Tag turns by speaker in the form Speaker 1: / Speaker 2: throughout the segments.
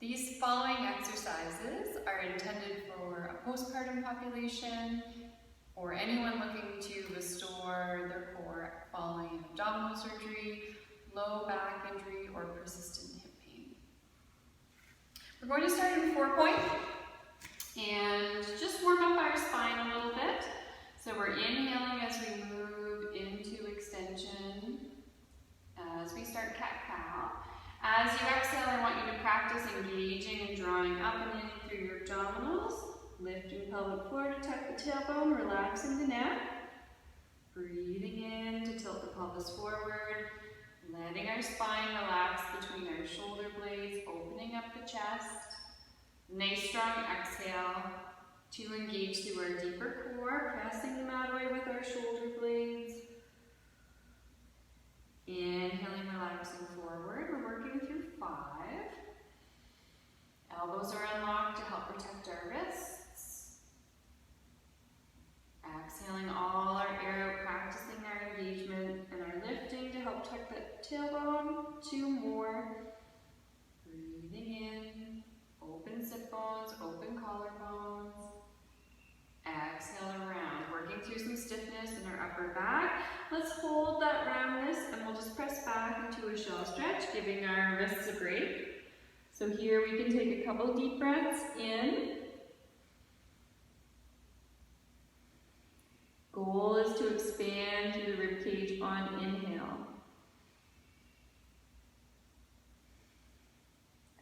Speaker 1: These following exercises are intended for a postpartum population or anyone looking to restore their core following abdominal surgery, low back injury, or persistent hip pain. We're going to start in 4-point and just warm up our spine a little bit. So we're inhaling as we move into extension as we start cat-cow. As you exhale, I want you to practice engaging and drawing up and in through your abdominals. Lifting pelvic floor to tuck the tailbone, relaxing the neck. Breathing in to tilt the pelvis forward. Letting our spine relax between our shoulder blades, opening up the chest. Nice strong exhale to engage through our deeper core, pressing the mat away with our shoulder blades. Inhaling, relaxing forward. We're working through 5. Elbows are unlocked to help protect our wrists. Exhaling all our air out, practicing our engagement and our lifting to help tuck the tailbone. 2 more. Breathing in, open sit bones, open collarbones. Exhale around, working through some stiffness in our upper back. Let's hold that roundness and we'll just press back into a shell stretch, giving our wrists a break. So here we can take a couple deep breaths in. Goal is to expand through the ribcage on inhale.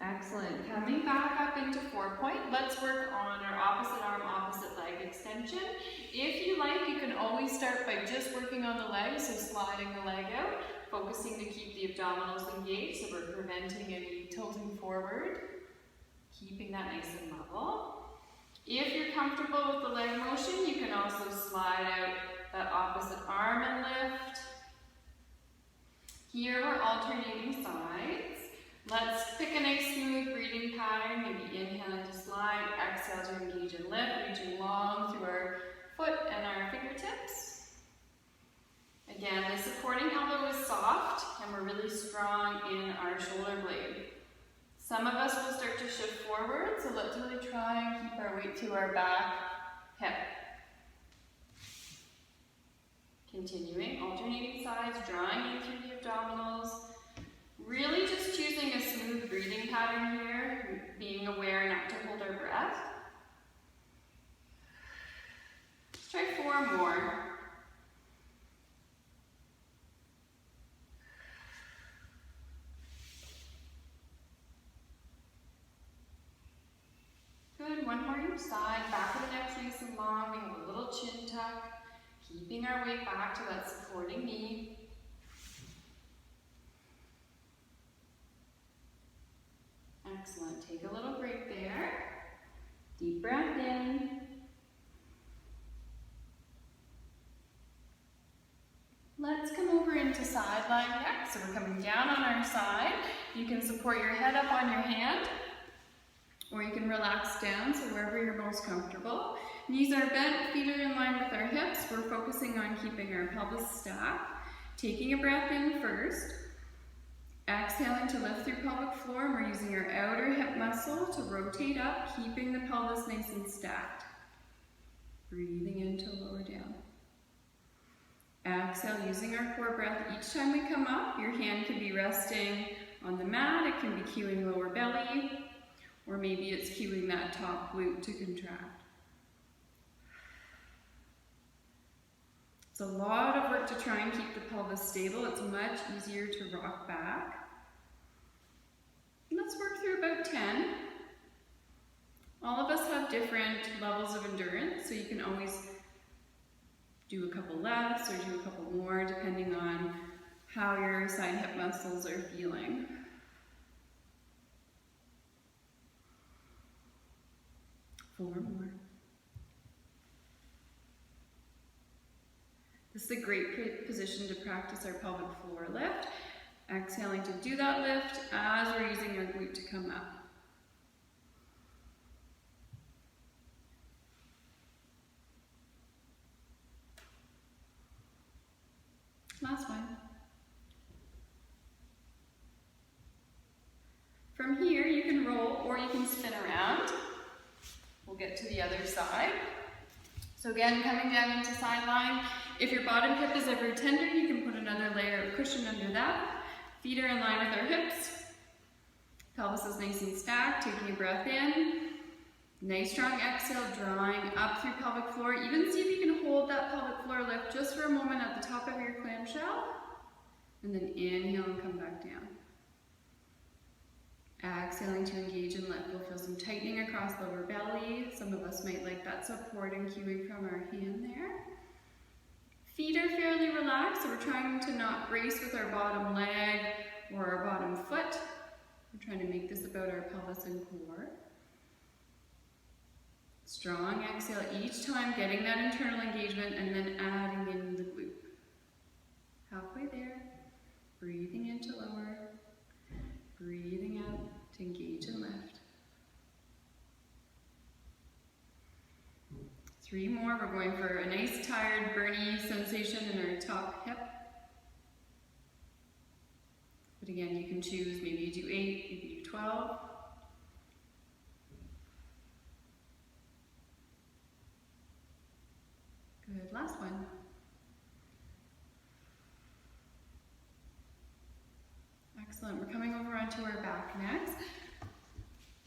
Speaker 1: Excellent. Coming back up into 4-point, let's work on our opposite arm, opposite leg extension. If you like, you can always start by just working on the leg, so sliding the leg out, focusing to keep the abdominals engaged, so we're preventing any tilting forward, keeping that nice and level. If you're comfortable with the leg motion, you can also slide out that opposite arm and lift. Here we're alternating sides. Let's pick a nice smooth breathing pattern, maybe inhaling to slide, exhale to engage and lift, reaching long through our foot and our fingertips. Again, the supporting elbow is soft and we're really strong in our shoulder blade. Some of us will start to shift forward, so let's really try and keep our weight to our back hip. Continuing, alternating sides, drawing in through the abdominals. Really just choosing a smooth breathing pattern here, being aware not to hold our breath. Let's try 4 more. Good, 1 more each side, back of the neck nice and long, we have a little chin tuck, keeping our weight back to that supporting knee. Excellent, take a little break there. Deep breath in. Let's come over into side lying neck. So we're coming down on our side. You can support your head up on your hand, or you can relax down, so wherever you're most comfortable. Knees are bent, feet are in line with our hips. We're focusing on keeping our pelvis stacked. Taking a breath in first. Exhaling to lift through pelvic floor, and we're using our outer hip muscle to rotate up, keeping the pelvis nice and stacked. Breathing in to lower down. Exhale, using our core breath. Each time we come up, your hand can be resting on the mat, it can be cueing lower belly, or maybe it's cueing that top glute to contract. It's a lot of work to try and keep the pelvis stable. It's much easier to rock back. And let's work through about 10. All of us have different levels of endurance, so you can always do a couple less or do a couple more depending on how your side hip muscles are feeling. Four more. This is a great position to practice our pelvic floor lift. Exhaling to do that lift as we're using our glute to come up. Last one. from here, you can roll or you can spin around. We'll get to the other side. So again, coming down into side line. If your bottom hip is ever tender, you can put another layer of cushion under that. Feet are in line with our hips. Pelvis is nice and stacked, taking a breath in. Nice strong exhale, drawing up through pelvic floor. Even see if you can hold that pelvic floor lift just for a moment at the top of your clamshell. And then inhale and come back down. Exhaling to engage and lift. We'll feel some tightening across lower belly. Some of us might like that support and cueing from our hand there. Feet are fairly relaxed, so we're trying to not brace with our bottom leg or our bottom foot. We're trying to make this about our pelvis and core. Strong exhale each time, getting that internal engagement and then adding in the glute. Halfway there, breathing into lower, breathing out to engage and lift. 3 more, we're going for a nice tired burny sensation in our top hip. But again, you can choose, maybe you do 8, maybe you do 12. Good, last one. Excellent, we're coming over onto our back next.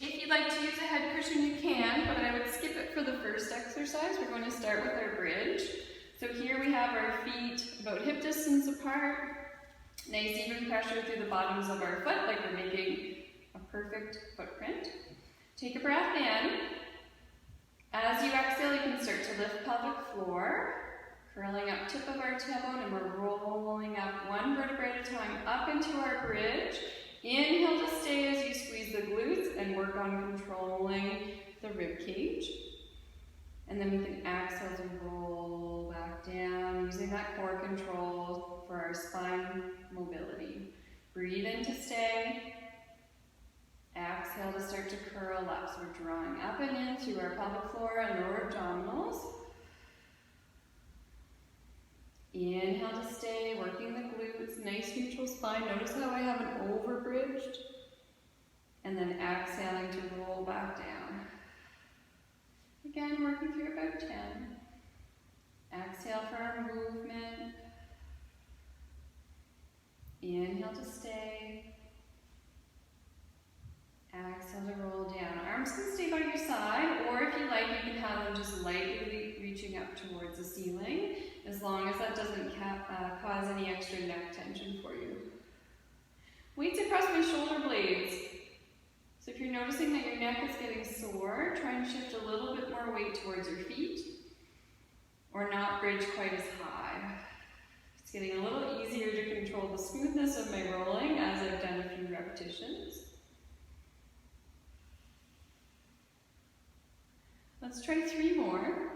Speaker 1: If you'd like to use a head cushion, you can, but I would skip it for the first exercise. We're going to start with our bridge. So here we have our feet about hip distance apart. Nice even pressure through the bottoms of our foot, like we're making a perfect footprint. Take a breath in. As you exhale, you can start to lift pelvic floor, curling up tip of our tailbone, and we're rolling up 1 vertebrae at a time up into our bridge. Inhale to stay as you squeeze the glutes and work on controlling the rib cage. And then we can exhale to roll back down, using that core control for our spine mobility. Breathe in to stay. Exhale to start to curl up. So we're drawing up and in through our pelvic floor and lower abdominals. Inhale to stay, working the glutes, nice neutral spine. Notice how I haven't overbridged. And then exhaling to roll back down. Again, working through about 10. Exhale for our movement. Inhale to stay. Exhale to roll down. Arms can stay by your side, or if you like, you can have them just lightly reaching up towards the ceiling, as long as that doesn't cause any extra neck tension for you. Weights across my shoulder blades. So if you're noticing that your neck is getting sore, try and shift a little bit more weight towards your feet, or not bridge quite as high. It's getting a little easier to control the smoothness of my rolling as I've done a few repetitions. Let's try 3 more.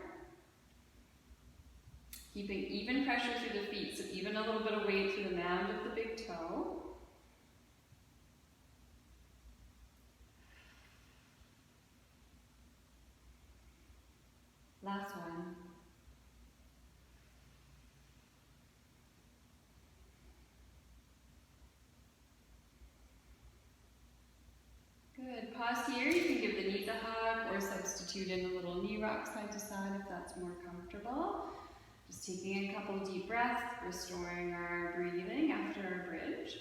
Speaker 1: Keeping even pressure through the feet, so even a little bit of weight through the mound of the big toe. Last one. Good. Pause here. You can give the knees a hug or substitute in a little knee rock side to side if that's more comfortable. Just taking a couple deep breaths, restoring our breathing after our bridge.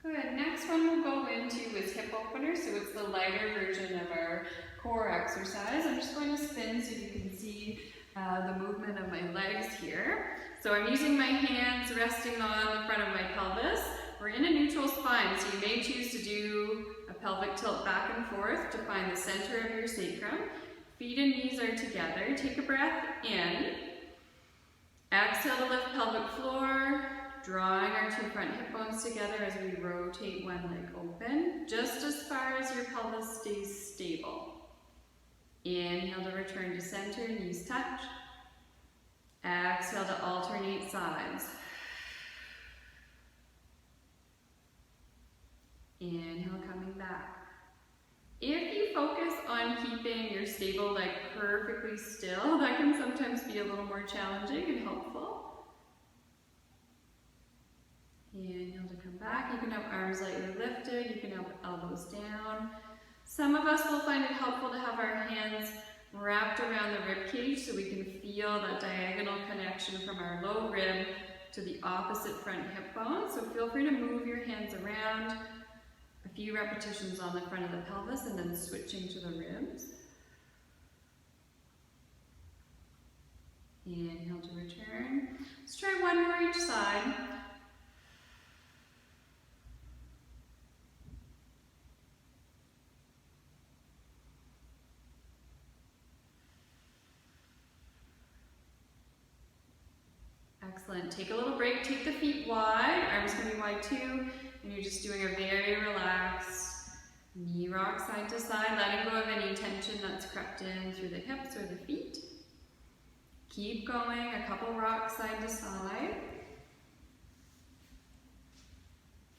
Speaker 1: Good. Next one we'll go into is hip opener. So it's the lighter version of our core exercise. I'm just going to spin so you can see the movement of my legs here. So I'm using my hands resting on the front of my pelvis. We're in a neutral spine, so you may choose to do a pelvic tilt back and forth to find the center of your sacrum. Feet and knees are together. Take a breath in. Exhale to lift pelvic floor, drawing our 2 front hip bones together as we rotate one leg open, just as far as your pelvis stays stable. Inhale to return to center, knees touch. Exhale to alternate sides. Inhale, coming back. If you focus on keeping your stable leg perfectly still, that can sometimes be a little more challenging and helpful. back. You can have arms lightly lifted, you can have elbows down. Some of us will find it helpful to have our hands wrapped around the rib cage so we can feel that diagonal connection from our low rib to the opposite front hip bone. So feel free to move your hands around, a few repetitions on the front of the pelvis and then switching to the ribs. Inhale to return. Let's try one more each side. Excellent. Take a little break. Take the feet wide. Arms can be wide too. And you're just doing a very relaxed knee rock side to side, letting go of any tension that's crept in through the hips or the feet. Keep going. A couple rocks side to side.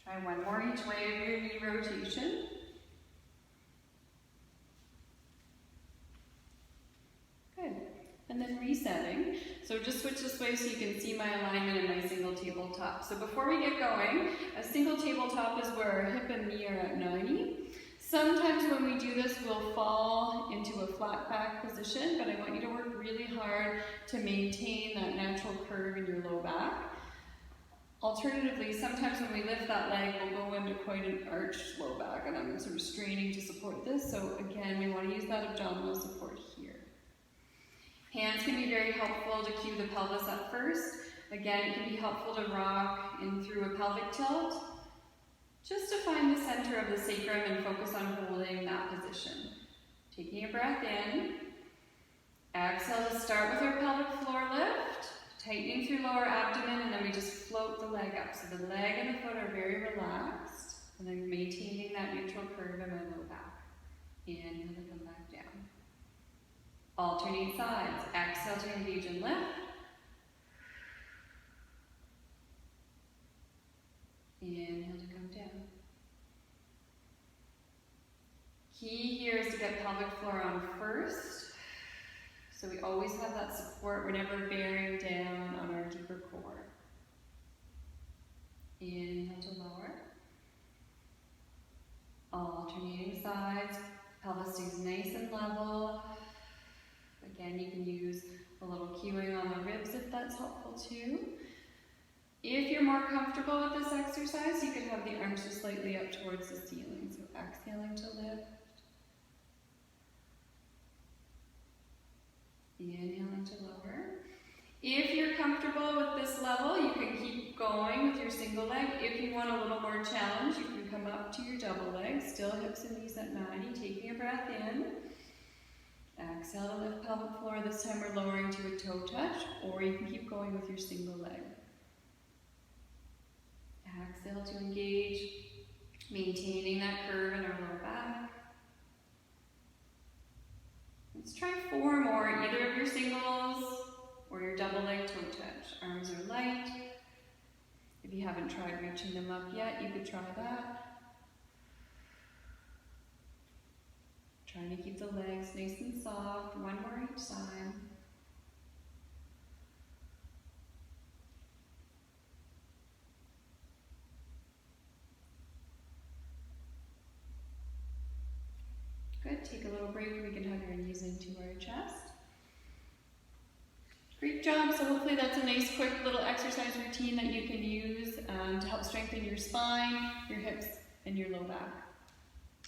Speaker 1: Try one more each way of your knee rotation. Good. And then resetting. So just switch this way so you can see my alignment in my single tabletop. So before we get going, a single tabletop is where our hip and knee are at 90. Sometimes when we do this, we'll fall into a flat back position, but I want you to work really hard to maintain that natural curve in your low back. Alternatively, sometimes when we lift that leg, we'll go into quite an arched low back, and I'm sort of straining to support this. So again, we want to use that abdominal support here. Hands can be very helpful to cue the pelvis up first. Again, it can be helpful to rock in through a pelvic tilt, just to find the center of the sacrum and focus on holding that position. Taking a breath in. Exhale to start with our pelvic floor lift, tightening through lower abdomen, and then we just float the leg up. So the leg and the foot are very relaxed, and then maintaining that neutral curve in my low back. Inhale to come back down. Alternate sides. Exhale to engage and lift. Inhale to come down. Key here is to get pelvic floor on first. So we always have that support. We're never bearing down on our deeper core. Inhale to lower. Alternating sides. Pelvis stays nice and level. Again, you can use a little cueing on the ribs if that's helpful too. If you're more comfortable with this exercise, you can have the arms just slightly up towards the ceiling. So exhaling to lift. Inhaling to lower. If you're comfortable with this level, you can keep going with your single leg. If you want a little more challenge, you can come up to your double leg. Still hips and knees at 90. Taking a breath in. Exhale to lift pelvic floor. This time we're lowering to a toe touch, or you can keep going with your single leg. Exhale to engage, maintaining that curve in our lower back. Let's try 4 more, either of your singles or your double leg toe touch. Arms are light. If you haven't tried reaching them up yet, you could try that. Trying to keep the legs nice and soft. 1 more each side. Good. Take a little break. We can hug our knees into our chest. Great job. So hopefully that's a nice, quick little exercise routine that you can use to help strengthen your spine, your hips, and your low back.